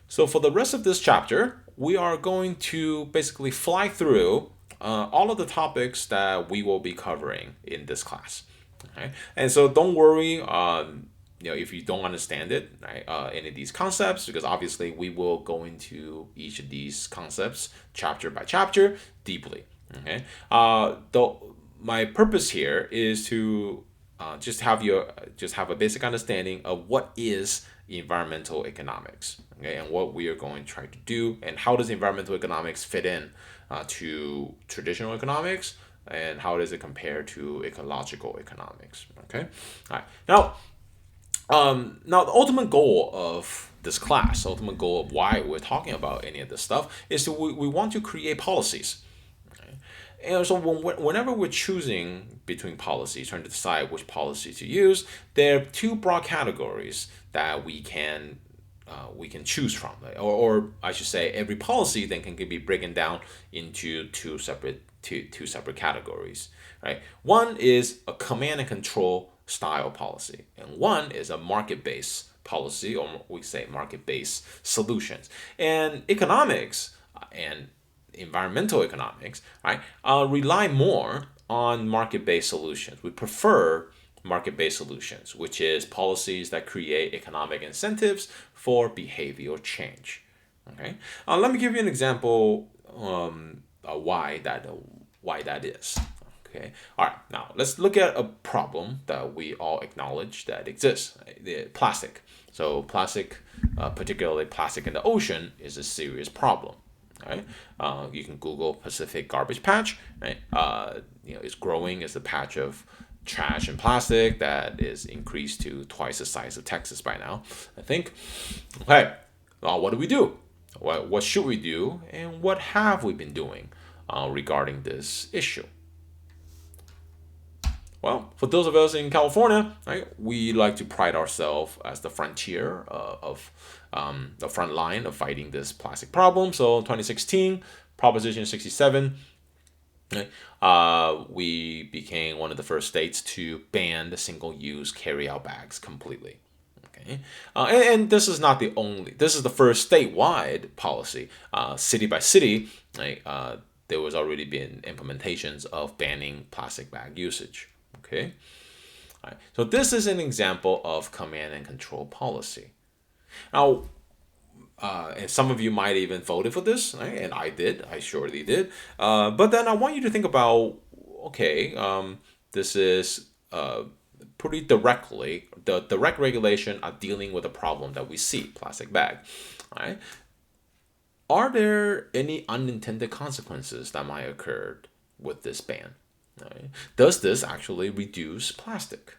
So for the rest of this chapter, we are going to basically fly through all of the topics that we will be covering in this class. Okay, and so don't worry, if you don't understand it, right, any of these concepts, because obviously we will go into each of these concepts chapter by chapter deeply. Okay, though my purpose here is to just have a basic understanding of what is environmental economics, okay, and what we are going to try to do, and how does environmental economics fit in to traditional economics, and how does it compare to ecological economics. Okay, all right. Now the ultimate goal of this class, ultimate goal of why we're talking about any of this stuff, is to we want to create policies. And so whenever we're choosing between policies, trying to decide which policy to use, there are two broad categories that we can choose from, or I should say, every policy then can be broken down into two separate categories, right? One is a command and control style policy, and one is a market-based policy, or we say market-based solutions. And economics and environmental economics, right, rely more on market-based solutions. We prefer market-based solutions, which is policies that create economic incentives for behavioral change. Okay, let me give you an example why that is. Okay, all right. Now let's look at a problem that we all acknowledge that exists: the plastic. So plastic, particularly plastic in the ocean, is a serious problem. Right? You can Google Pacific garbage patch. Right? It's growing as a patch of trash and plastic that is increased to twice the size of Texas by now, I think. Okay, what do we do? What should we do? And what have we been doing regarding this issue? Well, for those of us in California, right, we like to pride ourselves as the frontier of the front line of fighting this plastic problem. So, 2016, Proposition 67, right, we became one of the first states to ban the single-use carry-out bags completely. Okay, and this is not the only. This is the first statewide policy, city by city. Right, there was already been implementations of banning plastic bag usage. Okay, all right. So this is an example of command and control policy. Now, and some of you might even voted for this, right? And I did. I surely did. But then I want you to think about, okay, this is pretty directly the direct regulation are dealing with a problem that we see, plastic bag. All right. Are there any unintended consequences that might occur with this ban? Right? Does this actually reduce plastic?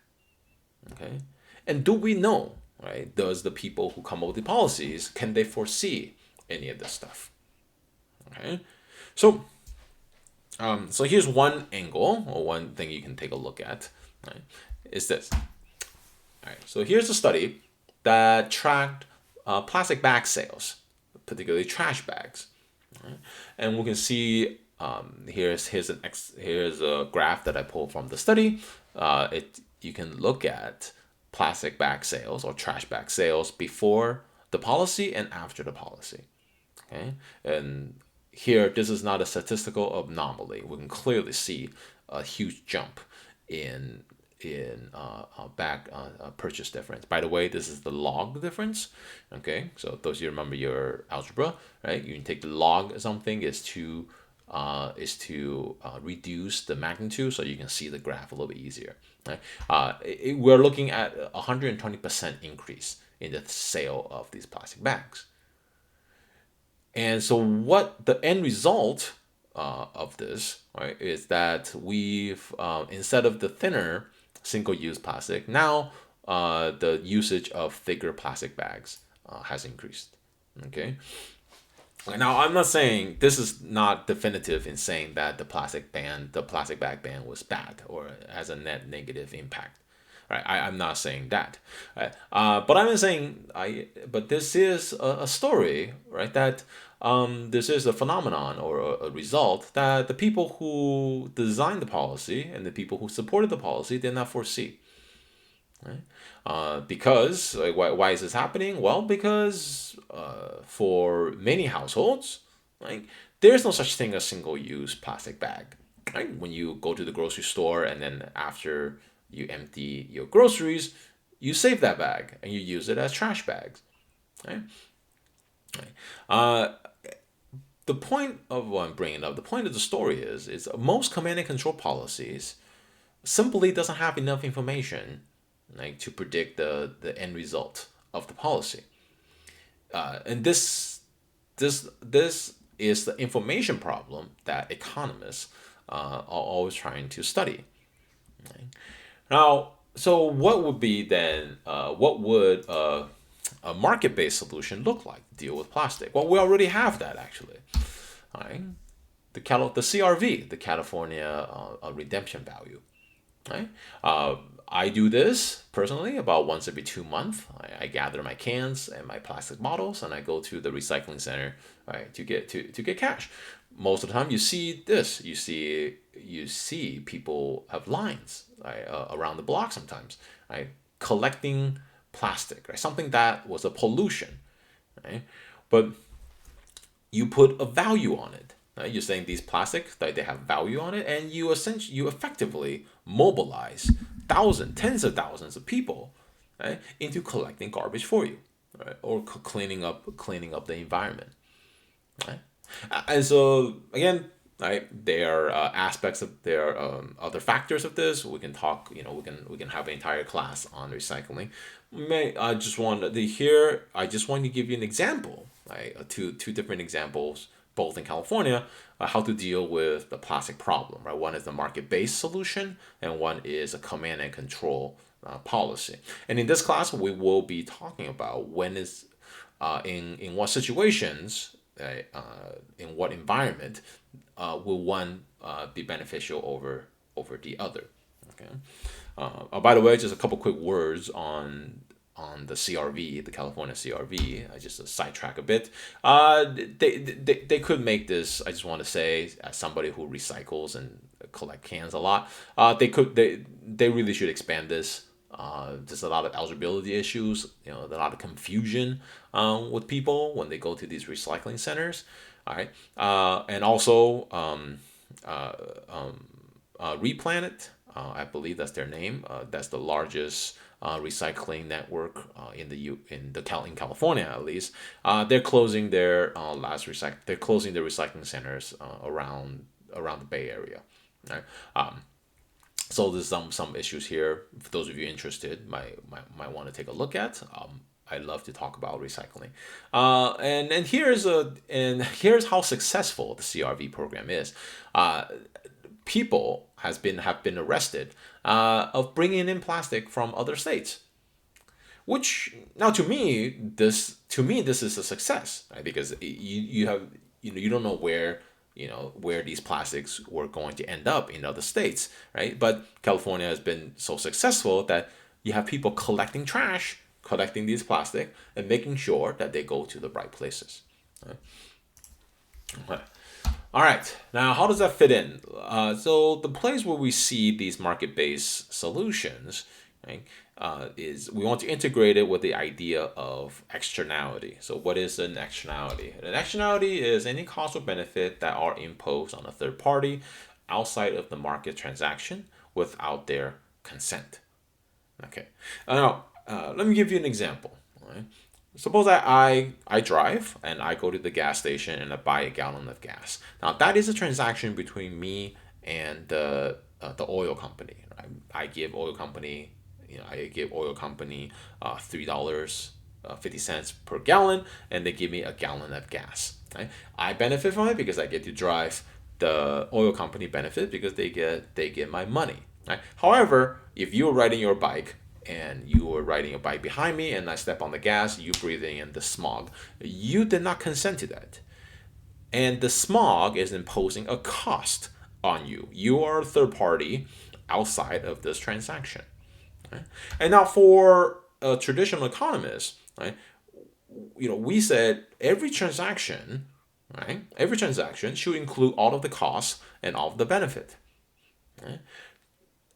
Okay, and do we know? Right? Does the people who come up with the policies can they foresee any of this stuff? Okay, so so here's one angle or one thing you can take a look at. Right? Is this? All right. So here's a study that tracked plastic bag sales, particularly trash bags, right? And we can see here's a graph that I pulled from the study. You can look at plastic bag sales or trash bag sales before the policy and after the policy. Okay, and here this is not a statistical anomaly. We can clearly see a huge jump in bag purchase difference. By the way, this is the log difference. Okay, so those you remember your algebra, right? You can take the log of something is to reduce the magnitude, so you can see the graph a little bit easier. Right? We're looking at a 120% increase in the sale of these plastic bags. And so, what the end result of this, right, is that we've instead of the thinner single-use plastic, now the usage of thicker plastic bags has increased. Okay. Now, I'm not saying this is not definitive in saying that the plastic bag ban was bad or has a net negative impact. Right? I'm not saying that. Right? But I'm saying But this is a story, right? That this is a phenomenon or a result that the people who designed the policy and the people who supported the policy did not foresee. right? Because like, why is this happening? Well, because for many households, like there's no such thing as single-use plastic bag. Right? When you go to the grocery store and then after you empty your groceries, you save that bag and you use it as trash bags. Right? Uh, the point of what I'm bringing up, the point of the story is most command and control policies simply doesn't have enough information like to predict the end result of the policy. And this is the information problem that economists are always trying to study. Right? Now, so what would be then? What would a market-based solution look like to deal with plastic? Well, we already have that actually. All right, the CRV, the California redemption value. Right? I do this personally about once every 2 months. I gather my cans and my plastic bottles, and I go to the recycling center, right, to get cash. Most of the time, you see this. You see people have lines, right, around the block sometimes, right, collecting plastic, right, something that was a pollution, right, but you put a value on it. Right? You're saying these plastics that they have value on it, and you effectively mobilize tens of thousands of people, right, into collecting garbage for you, right, or cleaning up the environment, right. And so again, right, there are aspects of there are other factors of this. We can talk, we can have an entire class on recycling. I just want to give you an example, right? Two different examples, both in California, how to deal with the plastic problem, right? One is the market-based solution, and one is a command and control policy. And in this class, we will be talking about in what situations, in what environment, will one be beneficial over the other. Okay. By the way, just a couple quick words on the CRV, the California CRV. I just sidetrack a bit. They could make this. I just want to say, as somebody who recycles and collect cans a lot, they really should expand this. There's a lot of eligibility issues, a lot of confusion with people when they go to these recycling centers. All right, and also Replanet, I believe that's their name. That's the largest recycling network in California at least. They're closing their They're closing their recycling centers around the Bay Area. Right? So there's some issues here. For those of you interested, might want to take a look at. I love to talk about recycling, here's how successful the CRV program is. People have been arrested of bringing in plastic from other states. Which now to me this is a success, right? Because you don't know where these plastics were going to end up in other states, right? But California has been so successful that you have people collecting trash, collecting these plastic, and making sure that they go to the right places. Right? Okay. All right. Now, how does that fit in? So the place where we see these market-based solutions, right, is we want to integrate it with the idea of externality. So what is an externality? An externality is any cost or benefit that are imposed on a third party outside of the market transaction without their consent. Okay. Now, let me give you an example. All right. Suppose I drive and I go to the gas station and I buy a gallon of gas. Now that is a transaction between me and the oil company. Right? I give oil company $3.50 per gallon, and they give me a gallon of gas. Right? I benefit from it because I get to drive. The oil company benefit because they get my money. Right? However, if you're riding your bike and you were riding a bike behind me and I step on the gas, you breathing in the smog. You did not consent to that. And the smog is imposing a cost on you. You are a third party outside of this transaction. Right? And now for a traditional economist, right, we said every transaction, right, should include all of the costs and all of the benefit. Right?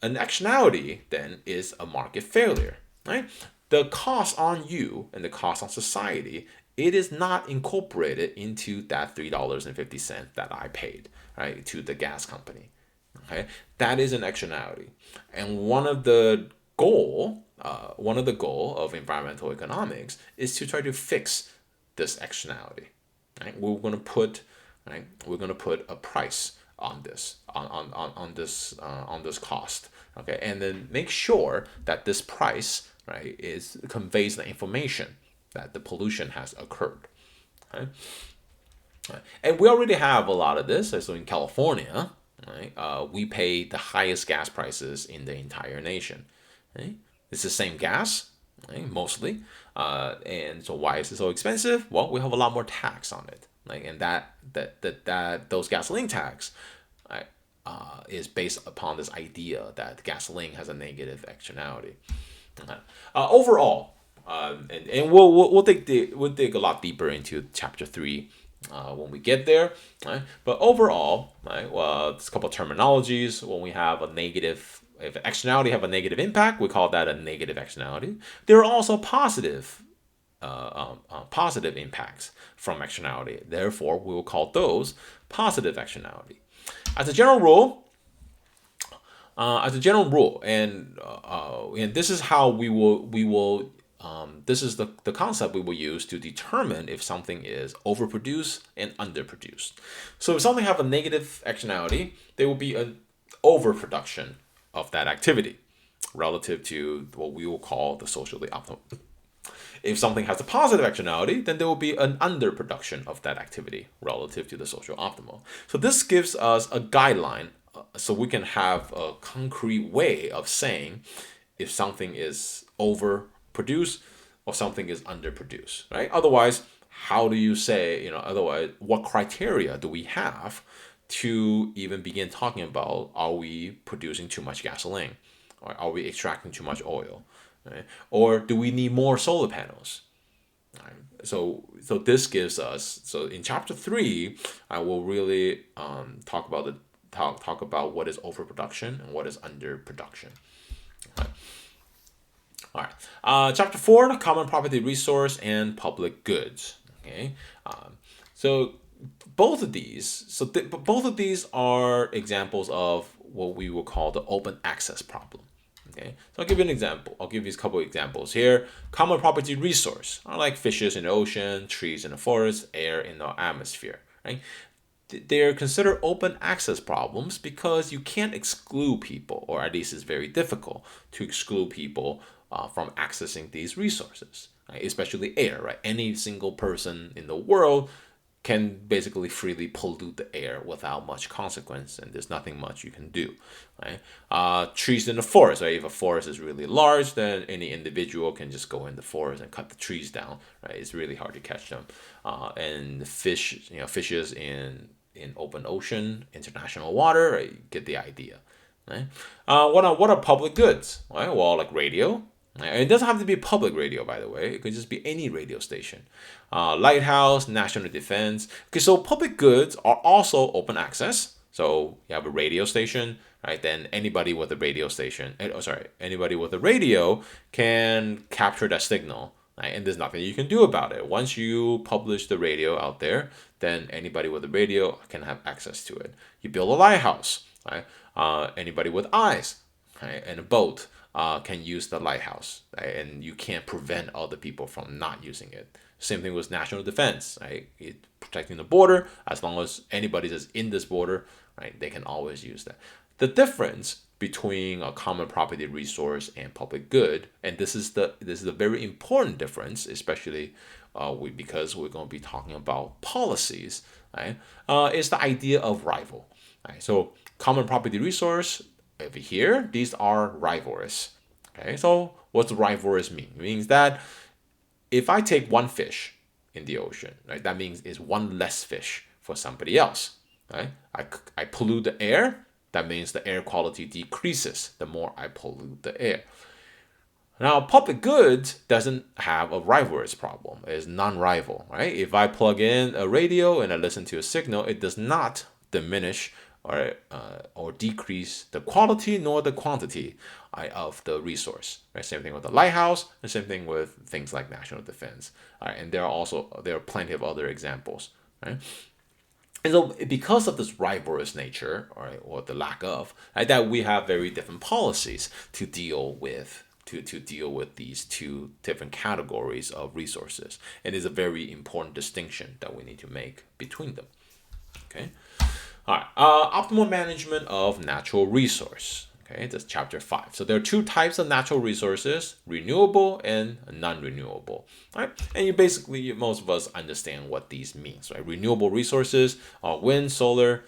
an externality then is a market failure, right? The cost on you and the cost on society, it is not incorporated into that $3.50 that I paid, right, to the gas company. Okay, that is an externality, and one of the goal of environmental economics is to try to fix this externality. Right, we're gonna put a price on this on this cost. Okay, and then make sure that this price, right, is conveys the information that the pollution has occurred. Okay? And we already have a lot of this. So in California, right, we pay the highest gas prices in the entire nation. Right? It's the same gas, right, mostly. And so why is it so expensive? Well, we have a lot more tax on it. Like, and that those gasoline tax, right, is based upon this idea that gasoline has a negative externality. Overall, and we'll dig a lot deeper into chapter 3 when we get there, right? But overall, right, well, there's a couple of terminologies. When we have a negative, if externality have a negative impact, we call that a negative externality. There are also positive positive impacts from externality. Therefore, we will call those positive externality. As a general rule, and this is how we will this is the concept we will use to determine if something is overproduced and underproduced. So if something have a negative externality, there will be an overproduction of that activity relative to what we will call the socially optimal. If something has a positive externality, then there will be an underproduction of that activity relative to the social optimal. So this gives us a guideline so we can have a concrete way of saying if something is overproduced or something is underproduced, right? Otherwise, how do you say, otherwise, what criteria do we have to even begin talking about, are we producing too much gasoline? Or are we extracting too much oil? Right? Or do we need more solar panels? Right? So this gives us, so in chapter 3, I will really talk about what is overproduction and what is underproduction. All right. Chapter 4, common property resource and public goods. Okay. So both of these are examples of what we will call the open access problem. Okay, so I'll give you an example. I'll give you a couple of examples here. Common property resource are like fishes in the ocean, trees in the forest, air in the atmosphere. Right? They're considered open access problems because you can't exclude people, or at least it's very difficult to exclude people from accessing these resources, right? Especially air. Right? Any single person in the world can basically freely pollute the air without much consequence, and there's nothing much you can do, right? Trees in the forest, right? If a forest is really large, then any individual can just go in the forest and cut the trees down, right? It's really hard to catch them. And fishes in open ocean, international water, right? You get the idea, right? What are public goods, right? Well, like radio. It doesn't have to be public radio, by the way. It could just be any radio station. Lighthouse, national defense. Okay, so public goods are also open access. So you have a radio station, right? Then anybody with a radio can capture that signal, right? And there's nothing you can do about it. Once you publish the radio out there, then anybody with a radio can have access to it. You build a lighthouse, right? Anybody with eyes, right, and a boat can use the lighthouse, right? And you can't prevent other people from not using it. Same thing with national defense, right? Protecting the border, as long as anybody that's in this border, right, they can always use that. The difference between a common property resource and public good, and this is the very important difference, especially because we're going to be talking about policies, right? Is the idea of rival, right? So common property resource, over here, these are rivalrous. Okay, so what's rivalrous mean? It means that if I take one fish in the ocean, right, that means it's one less fish for somebody else. Right? I pollute the air. That means the air quality decreases the more I pollute the air. Now, public goods doesn't have a rivalrous problem. It's non-rival, right? If I plug in a radio and I listen to a signal, it does not diminish or decrease the quality nor the quantity of the resource. Right? Same thing with the lighthouse, and same thing with things like national defense. And there are plenty of other examples. Right? And so, because of this rivalrous nature, or the lack of, that we have very different policies to deal with these two different categories of resources. And it's a very important distinction that we need to make between them. Okay. All right. Optimal management of natural resource. Okay, that's chapter 5. So there are two types of natural resources: renewable and non-renewable. Right, and most of us understand what these means. Right, renewable resources are wind, solar,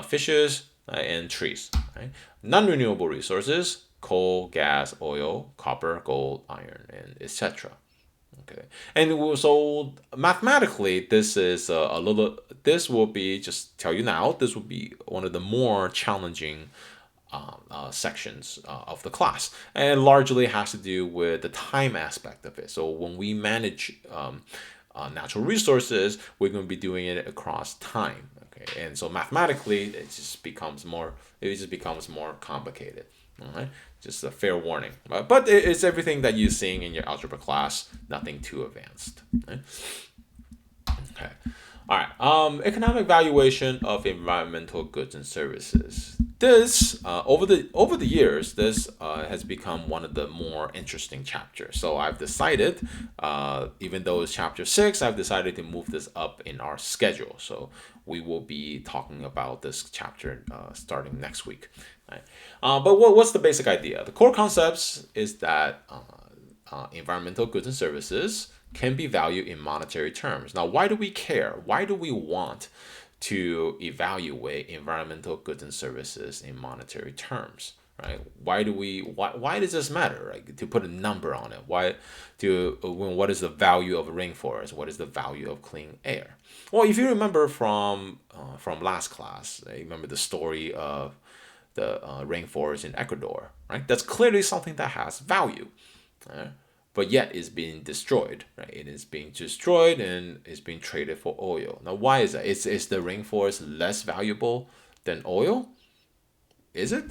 fishes, and trees. Right, non-renewable resources: coal, gas, oil, copper, gold, iron, and etc. Okay, and so mathematically, this is a little. This will be, just tell you now, this will be one of the more challenging sections of the class, and largely has to do with the time aspect of it. So when we manage natural resources, we're going to be doing it across time. Okay, and so mathematically, it just becomes more complicated. All right, just a fair warning. But it's everything that you're seeing in your algebra class. Nothing too advanced. Right? Okay. All right. Economic valuation of environmental goods and services. This over the years, this has become one of the more interesting chapters. So I've decided, even though it's chapter 6, I've decided to move this up in our schedule. So we will be talking about this chapter starting next week. Right? But what's the basic idea? The core concepts is that environmental goods and services can be valued in monetary terms. Now, why do we care? Why do we want to evaluate environmental goods and services in monetary terms? Right? Why does this matter? Right? To put a number on it. What is the value of a rainforest? What is the value of clean air? Well, if you remember from last class, right? Remember the story of the rainforest in Ecuador, right? That's clearly something that has value. Right? But yet is being destroyed, right? It is being destroyed and is being traded for oil. Now, why is that? Is the rainforest less valuable than oil? Is it?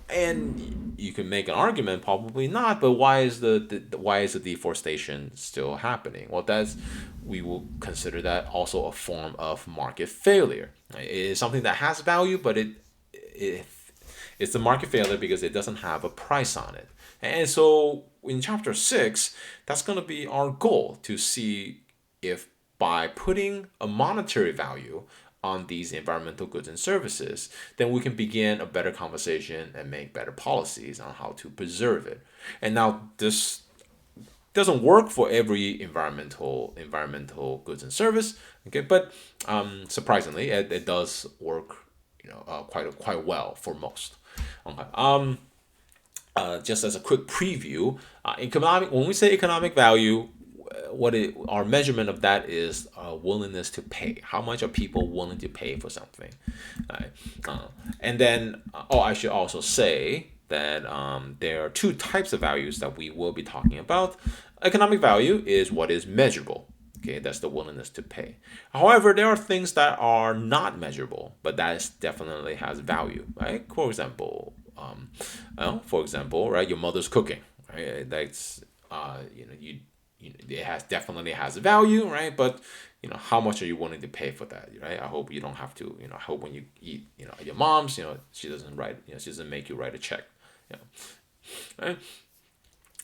And you can make an argument, probably not. But why is the deforestation still happening? Well, we will consider that also a form of market failure. Right? It is something that has value, but it's a market failure because it doesn't have a price on it. And so in chapter 6, that's going to be our goal, to see if by putting a monetary value on these environmental goods and services, then we can begin a better conversation and make better policies on how to preserve it. And now this doesn't work for every environmental goods and service, okay? But surprisingly, it does work, quite well for most. Okay. Just as a quick preview, when we say economic value, our measurement of that is willingness to pay. How much are people willing to pay for something? Right? And then, I should also say that there are two types of values that we will be talking about. Economic value is what is measurable. Okay, that's the willingness to pay. However, there are things that are not measurable, but that definitely has value, right? For example, right, your mother's cooking, right? That's it definitely has value, right? But how much are you willing to pay for that, right? I hope you don't have to, I hope when you eat, your mom's, she doesn't make you write a check, right?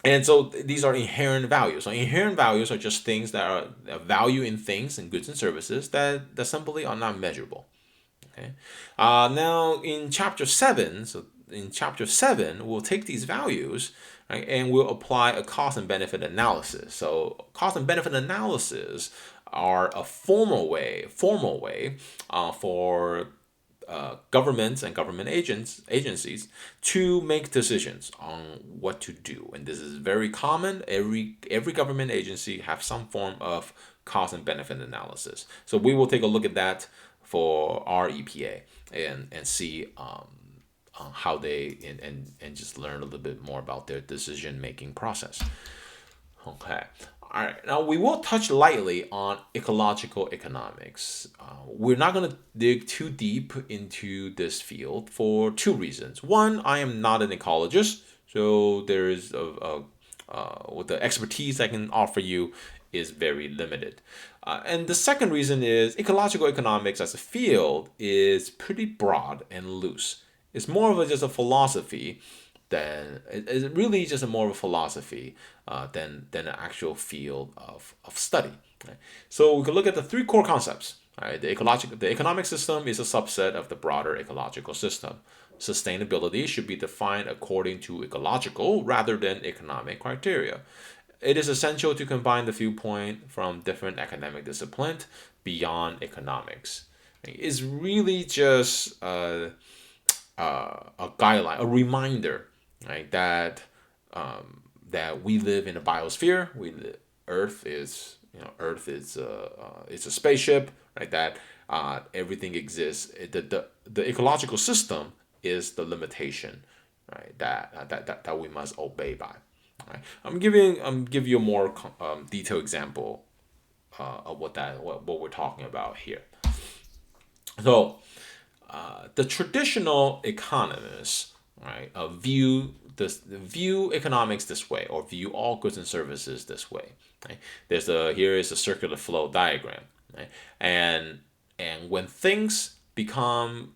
And so these are inherent values. So inherent values are just things that are value in things and goods and services that simply are not measurable. Okay. Now in chapter 7, we'll take these values, right, and we'll apply a cost and benefit analysis. So cost and benefit analysis are a formal way for governments and government agencies to make decisions on what to do. And this is very common. Every government agency have some form of cost and benefit analysis. So we will take a look at that for our EPA and see how they and just learn a little bit more about their decision making process. Okay. All right, now we will touch lightly on ecological economics. We're not going to dig too deep into this field for two reasons. One, I am not an ecologist, so there is what the expertise I can offer you is very limited. And the second reason is ecological economics as a field is pretty broad and loose. It's more of just a philosophy than it's really just a more of a philosophy than an actual field of study. Right? So we can look at the three core concepts. Right? The economic system is a subset of the broader ecological system. Sustainability should be defined according to ecological rather than economic criteria. It is essential to combine the viewpoint from different academic disciplines beyond economics. It's really just a guideline, a reminder, right? That we live in a biosphere. Earth is Earth is it's a spaceship, right? That everything exists. The ecological system is the limitation, right? That we must obey by. Right? I'm give you a more detailed example of what we're talking about here. So the traditional economists, right, view economics this way, or view all goods and services this way. Right? Here is a circular flow diagram, right? And when things become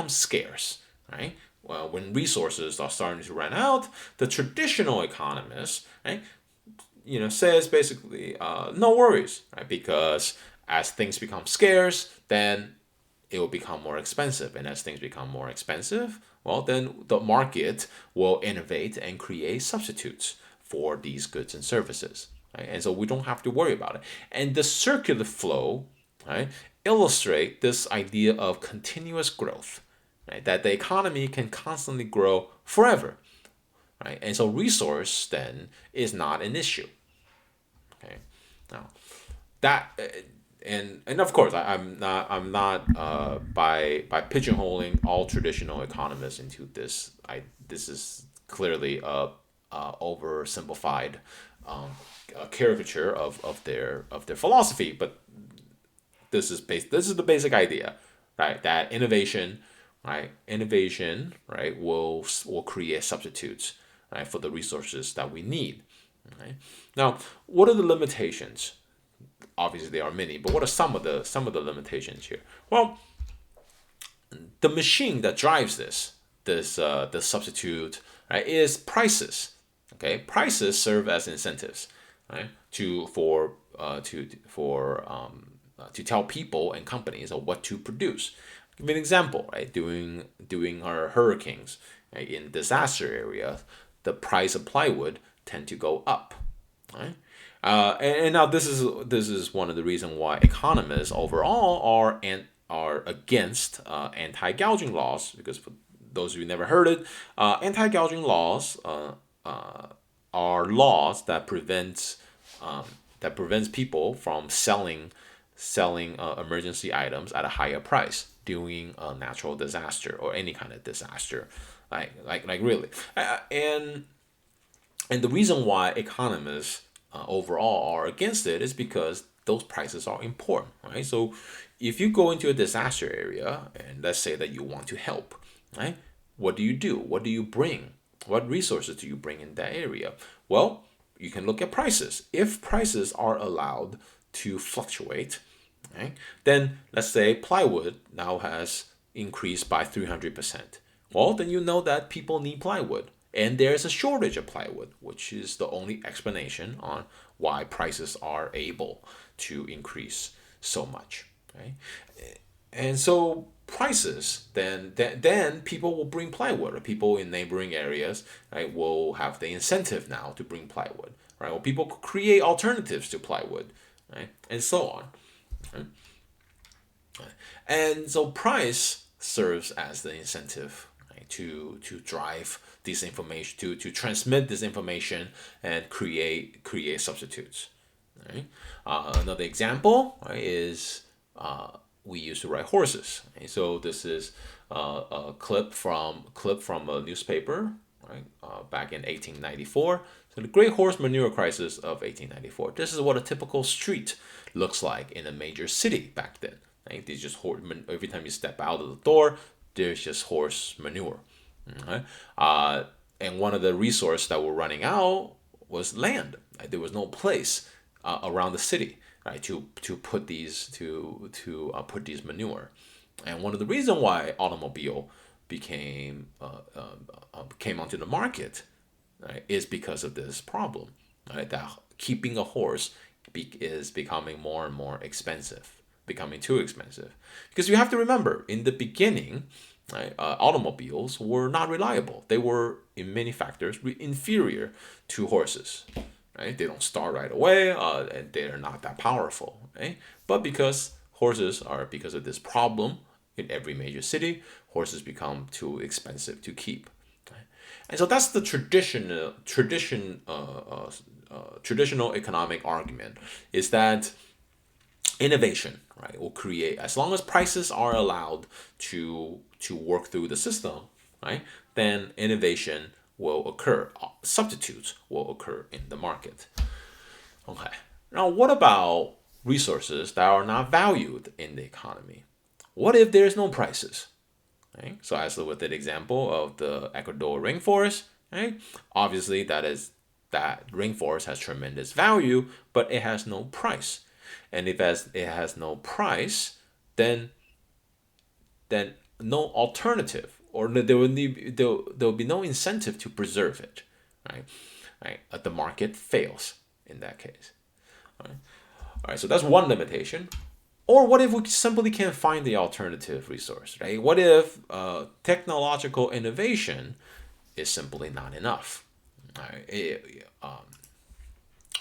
scarce, right? Well, when resources are starting to run out, the traditional economist, right, says basically, no worries, right? Because as things become scarce, then it will become more expensive. And as things become more expensive, well, then the market will innovate and create substitutes for these goods and services. Right? And so we don't have to worry about it. And the circular flow, right, illustrate this idea of continuous growth, right? That the economy can constantly grow forever. Right? And so resource then is not an issue. Okay. Now that and of course I'm not by pigeonholing all traditional economists into this. This is clearly a oversimplified a caricature of their philosophy, but this is the basic idea, right? That innovation, right, will create substitutes, right, for the resources that we need. Right? Now, what are the limitations? Obviously, there are many, but what are some of the limitations here? Well, the machine that drives this substitute, right, is prices. Okay, prices serve as incentives, right, to tell people and companies of what to produce. Give me an example, right? During our hurricanes, right, in disaster areas, the price of plywood tend to go up, right? And now this is one of the reasons why economists overall are against anti-gouging laws, because for those of you who never heard it, anti-gouging laws are laws that prevents people from selling emergency items at a higher price during a natural disaster or any kind of disaster, like really. And the reason why economists overall are against it is because those prices are important, right? So if you go into a disaster area and let's say that you want to help, right? What do you do? What do you bring? What resources do you bring in that area? Well, you can look at prices. If prices are allowed to fluctuate, right, then let's say plywood now has increased by 300%. Well, then you know that people need plywood. And there's a shortage of plywood, which is the only explanation on why prices are able to increase so much, right? And so prices, then people will bring plywood, or people in neighboring areas, right, will have the incentive now to bring plywood, right? Or people create alternatives to plywood, right, and so on. Right? And so price serves as the incentive, right, to drive this information, to transmit this information and create substitutes. Right? Another example, right, is we used to ride horses. Right? So this is a clip from a newspaper, right, back in 1894. So the Great Horse Manure Crisis of 1894. This is what a typical street looks like in a major city back then. Right? There's just every time you step out of the door, there's just horse manure. Okay? And one of the resources that were running out was land. Right? There was no place around the city, right, to put these manure. And one of the reasons why automobile came onto the market, right, is because of this problem, right? That keeping a horse is becoming more and more expensive, becoming too expensive. Because you have to remember, in the beginning, right, automobiles were not reliable. They were, in many factors, inferior to horses. Right? They don't start right away, and they're not that powerful. Right? But because of this problem in every major city, horses become too expensive to keep. Right? And so that's the traditional economic argument, is that innovation, right, will create, as long as prices are allowed to work through the system, right, then innovation will occur, substitutes will occur in the market. Okay, now what about resources that are not valued in the economy? What if there's no prices? Right? So as with the example of the Ecuador rainforest, right? Obviously that rainforest has tremendous value, but it has no price. And if it has no price, then no alternative, or there will be no incentive to preserve it, right? Right? The market fails in that case. All right. All right. So that's one limitation. Or what if we simply can't find the alternative resource, right? What if technological innovation is simply not enough? Right?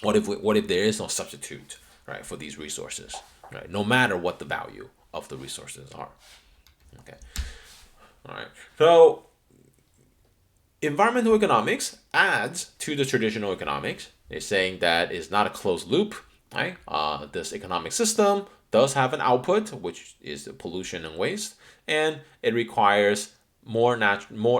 What if there is no substitute, right, for these resources, right? No matter what the value of the resources are. Okay. All right. So environmental economics adds to the traditional economics. They're saying that it's not a closed loop, right? This economic system does have an output, which is the pollution and waste, and it requires more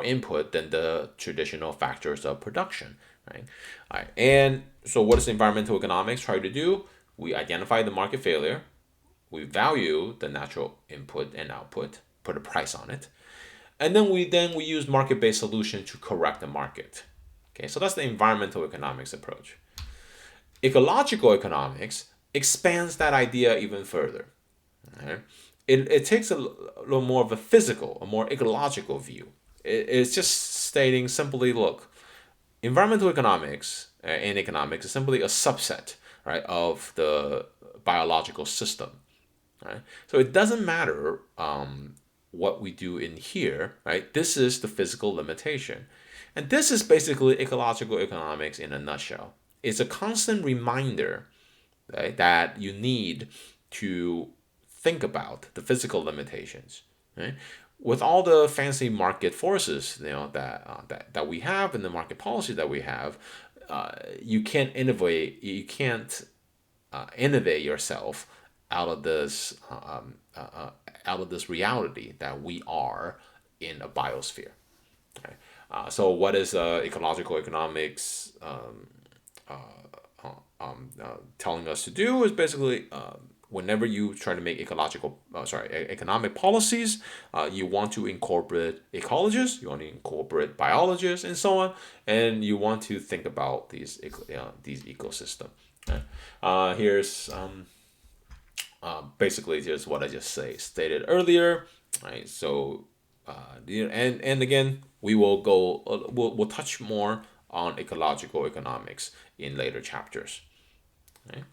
input than the traditional factors of production, right? All right. And so what does environmental economics try to do? We identify the market failure, we value the natural input and output, put a price on it, and then we use market-based solution to correct the market. Okay, so that's the environmental economics approach. Ecological economics expands that idea even further. Okay? It takes a little more of a more ecological view. It's just stating simply, look, environmental economics and economics is simply a subset, right, of the biological system. Right? So it doesn't matter what we do in here, right? This is the physical limitation. And this is basically ecological economics in a nutshell. It's a constant reminder, right, that you need to think about the physical limitations. Right? With all the fancy market forces, that we have, and the market policy that we have, you can't innovate. You can't innovate yourself out of this reality that we are in a biosphere. Okay? So what is ecological economics telling us to do is basically, whenever you try to make economic policies, you want to incorporate ecologists, you want to incorporate biologists, and so on, and you want to think about these ecosystems. Okay? Here's basically just what I just stated earlier. Right? So, and again, we'll touch more on ecological economics in later chapters. Right?